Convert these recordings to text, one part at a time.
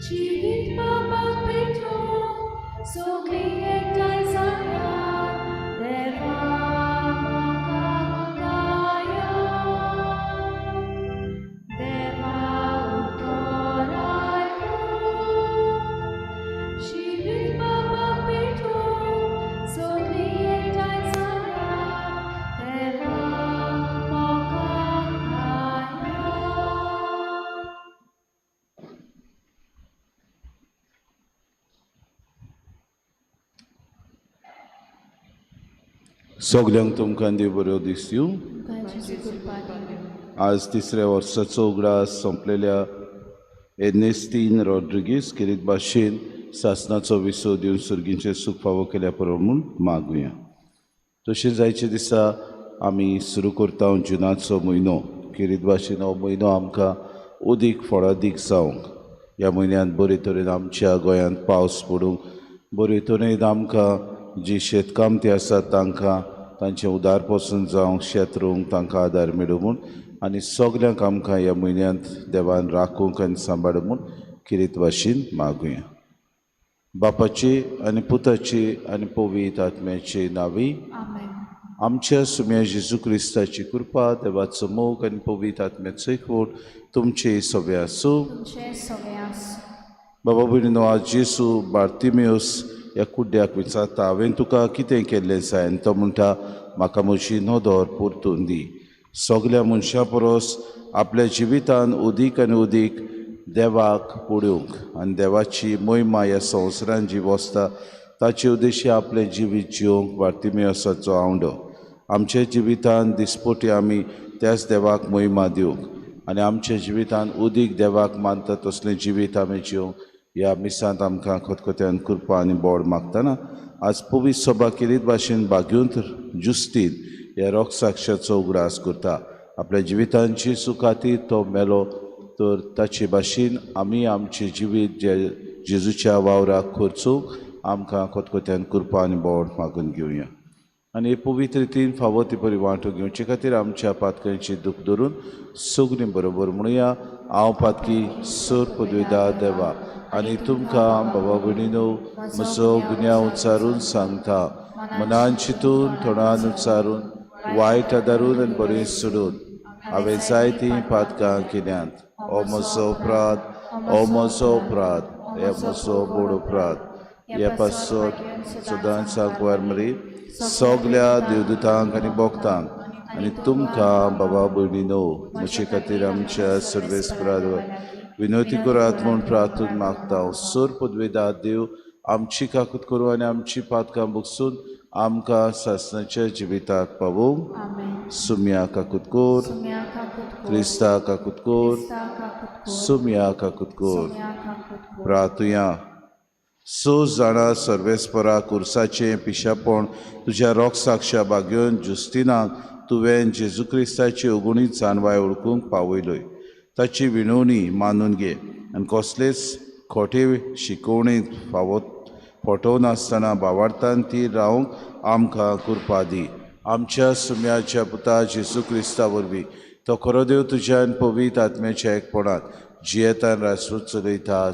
Jiwit mapagpito, sugli ekay saya, Deva makakaya. Deva utoray ko, Jiwit mapagpito, sugli ekay saya, Deva makakaya. सगल्यांक तुमकां देव बरो दीस दिवं. तुमकां कृपा दिवं. आज तिसऱ्या वर्साचो उगडास संपलेल्या एर्नेस्तीन रॉड्रिगीस किरीत भाशेन सासणाचो विसो दिवन सुर्गींचें सूख फावो केल्या पुरो म्हूण मागुया. तशें जायचे दिसा आमी सुरू करता जुनाचो म्हयनो. किरीत भाशेन हो म्हयनो आमकां उदीक फळादीक जावंक, ह्या म्हयन्यांत बरे तरेन आमच्या गोंयांत पावस पडूंक, बरे तरेन आमकां जी शेतकामती आसात तांकां तांचें उदार पसून जावंक, शेत रोवंक तांकां आदार मेळूं म्हूण आनी सगल्यांक आमकां ह्या म्हयन्यांत देवान राखूंक आनी सांबाळूं म्हूण किरीत भाशेन मागुया. बापाची आनी पुताची आनी पवित्र आत्म्याचे नांवी. आमेन. आमच्या सुम्या जेजू क्रिस्ताची कृपा, देवाचो मोग आनी पवित्र आत्म्याचो एकवट तुमचे सगळे आसूं. तुमचे सगळे आसूं. बाबा भयणीनो, आज जेसू बार्तिमेउस ह्या कुड्ड्याक विचारता, हांवें तुका कितें केल्लें जाय? आनी तो म्हणटा, म्हाका म्हजी नदर परतून दी. सगल्या मनशां परस आपल्या जिवितान उदीक आनी उदीक देवाक पळोवंक आनी देवाची महिमा ह्या संवसारान जी वसता ताचे उद्देशी आपलें जिवीत जिवंक बार्तिमेउसाचो आवंडो. आमच्या जिवितान दिसपोटी आमी त्याच देवाक महिमा दिवंक आनी आमच्या जिवितान उदीक देवाक मानता तसलें जिवीत आमी जिवंक ह्या मिसांत आमकां खतखत्यान कृपा आनी बोड मागतना आज पवित्र सभा किरीत भाशेन बाग्युंत जुस्तीन ह्या रोग साक्षाचो उगडास करता. आपल्या जिवितांची सुखातीर तो मेलो, तर ताचे भाशेन आमी आमचें जिवीत जे जेजूच्या वावराक खर्चूंक आमकां खतखत्यान कृपा आनी बोड मागून घेवया. आनी हे पवित्र रितीन फावो ती बरी वांटो घेवचे खातीर आमच्या पातकांची दूख धरून सगळीं बरोबर म्हणुया. हांव पातकी सर पदवीदार देवा आनी तुमकां बाबा भयणीनो म्हजो गुन्यांव उच्चारून सांगता. मनान चिंतून, तोंडान उच्चारून, वायट आदारून आनी बरें सोडून हांवें जायतीं पातकां केल्यांत. हो म्हजो अपराध, हो म्हजो अपराध, हे म्हजो बोड अपराध. हे पासत सदांच सांगवार मरी सगल्या देवदूतांक आनी भक्तांक आनी तुमकां बाबा भयणीनो म्हजे खातीर आमच्या सर्वेस्पराद विनवती करात म्हूण प्रार्थून मागता. सर पदवेदार देव आमची काकूत करूं आनी आमची पातकां भुगसून आमकां सासणाच्या जिविताक पावूंक. सुम्या काकूत कोर, क्रिस्ता काकूत कोर, सुम्या काकूत कोर. प्रार्थुया. सो जाणा सर्वेस्परा कुर्साचें पिशापण तुज्या रोग साक्षा बागेवन जुस्तिनाक तुवें जेजू क्रिस्ताची अगुणीत जानवाय ओळखूंक पावयलोय. ताची विणवणी मानून घे आनी कसलेच खोटे शिकोवणेंत फटोव नासतना भावार्थान ती रावंक आमकां कृपा दी. आमच्या सुम्याच्या पुता जेजू क्रिस्ता वरवीं तो खरो देव तुज्या आनी पवित्र आत्म्याच्या एकपणांत जियेता आनी रासरूच चलयता.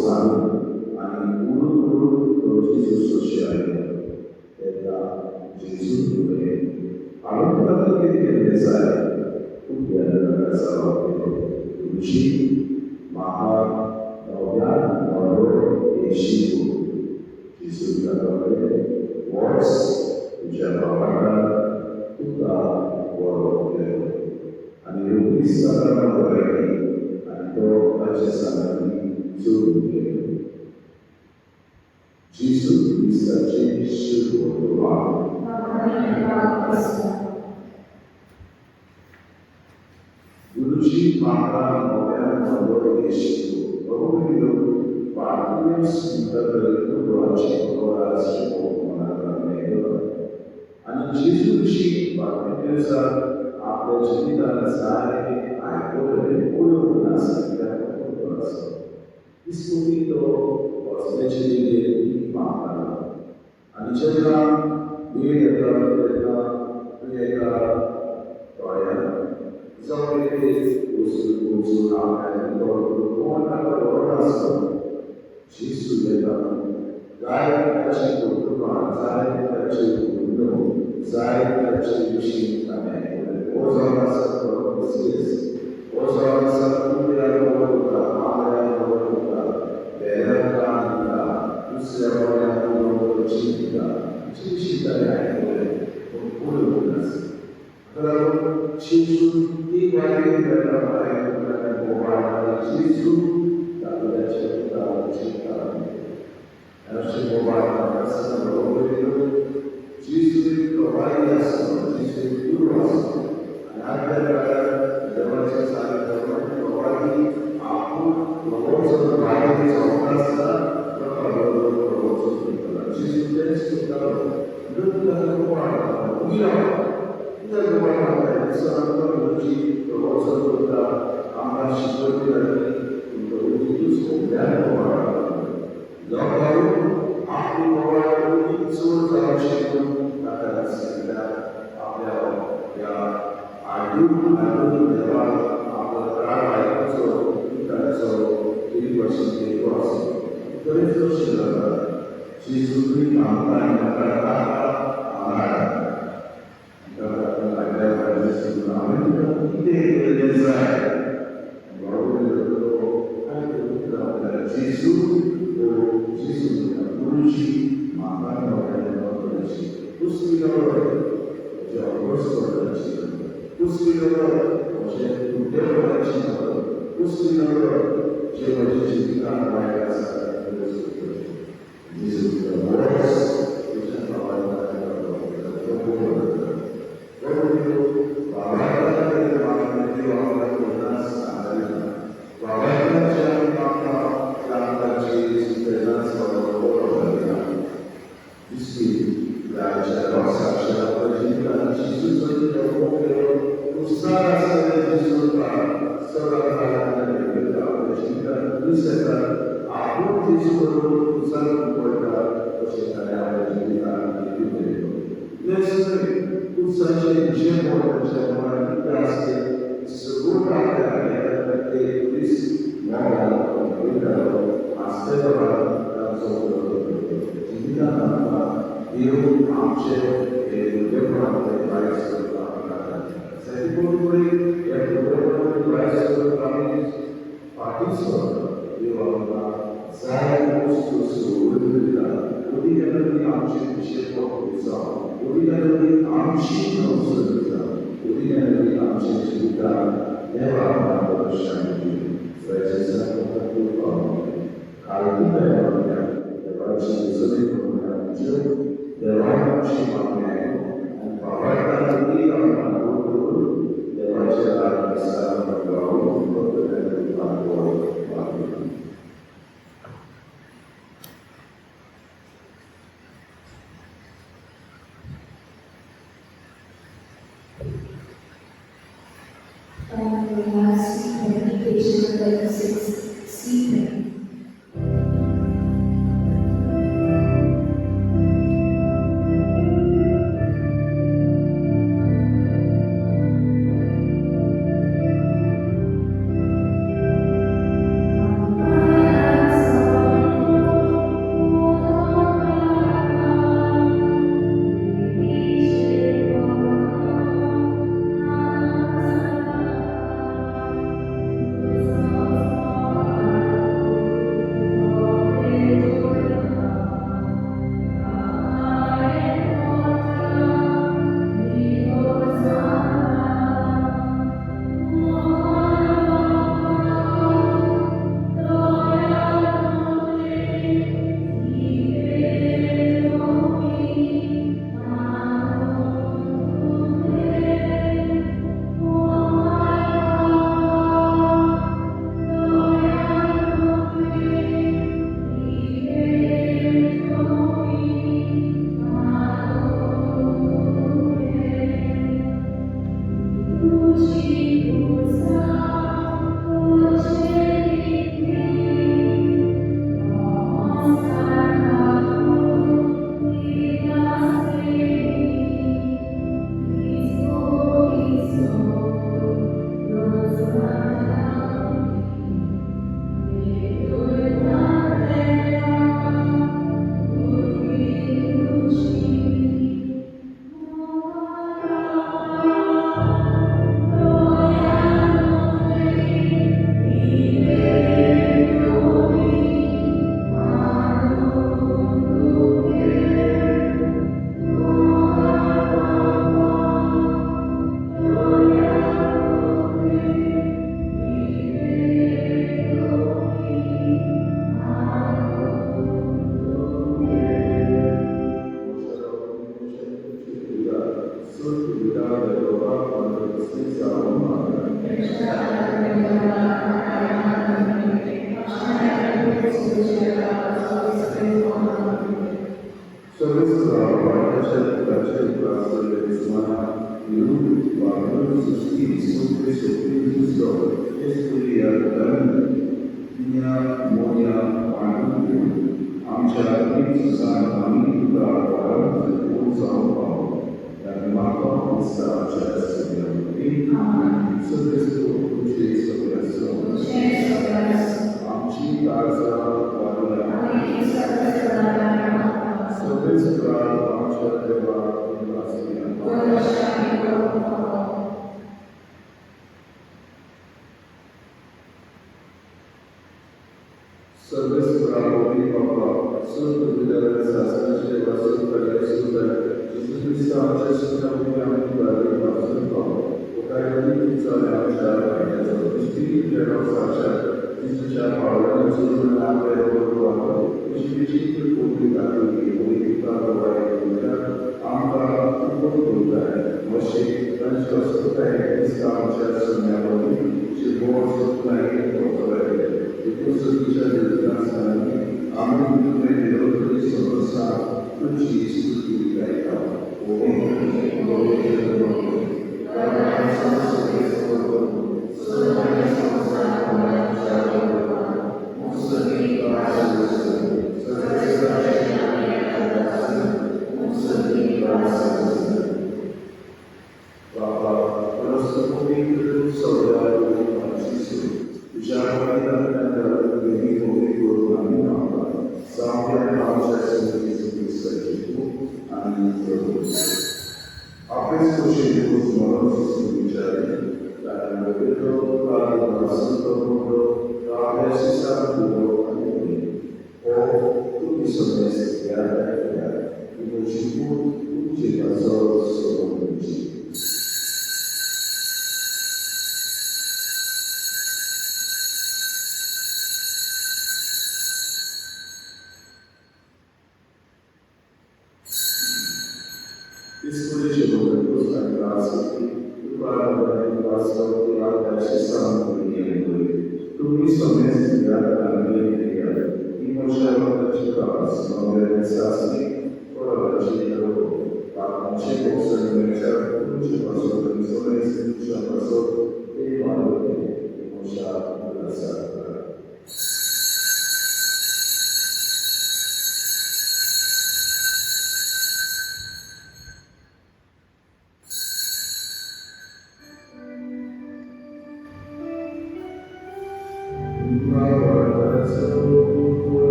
सांगून आणि उडून जेजूस जेजू आरोग्य केले खूप ऋषी महानव्या येशिू जेजू वर्स तुझ्या भावाला तुला वळवलेलो आणि एवढीच आणि तो माझ्या सांगणी जोडून गेलो Jesus is the change of the world. गुरुजी माता नव्या नवं येशिू बहुविध पार्टियस इंटरव्ह्यू डोळ्याचे डोळ्याचे मनाला नेलं आणि जेजूची पार्टियसचा आपल्या जीविताला सारे ऐकवले पुढे सांगितलं इसकोनी तो वाचण्याची मागताना आणि जेव्हा वेळ येता प्रियका डोळ्याला जवळ येते उचलून आपल्याला कोणाला ओरडा असतो जेजू येतात जाय त्याची कुटुंबा जाय त्याची कुटुंब जाय त्याची विषयी ओझाला सर्व बिझनेस ओझाला सर्व होता आमऱ्या होता वेदकांना दुसऱ्या वयाला चिंता चिंता आहे पुढे बोलण्यास तर जेजू एक वाक्य आहे मोबाईल जेजू आपल्याच्या चिंता असे मोबाईल असं जेजू प्रवाही असतो जेजू दूर असतो आणि आपल्याला देवाच्या सानिध्यात प्रवाही आपण प्रवासाला बाहेर जाऊन असता जेजू त्यांची सुद्धा आम्हाला शिकवली आपली शिकून आपल्या या आढळून देवा आपलं प्राण ऐकायचं करायचं एक वर्ष बरेच वर्ष जातात जेजूनी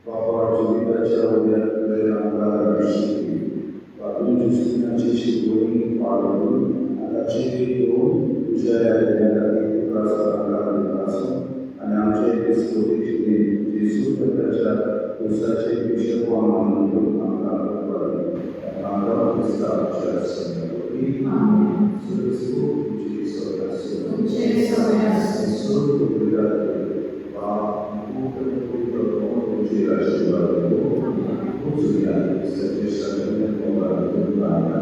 Papa Judicația de la Biștii, atunci justiția și voi parul, acei eu, ușarea de negativ, casa la casă, anamce discuții de Iisus pe cea usace bișe cu amanul Andra questa accesso Amen. Să discut ce să solo obrigado a culpa do que a gente vai usar, se deixa de lembrar do nada.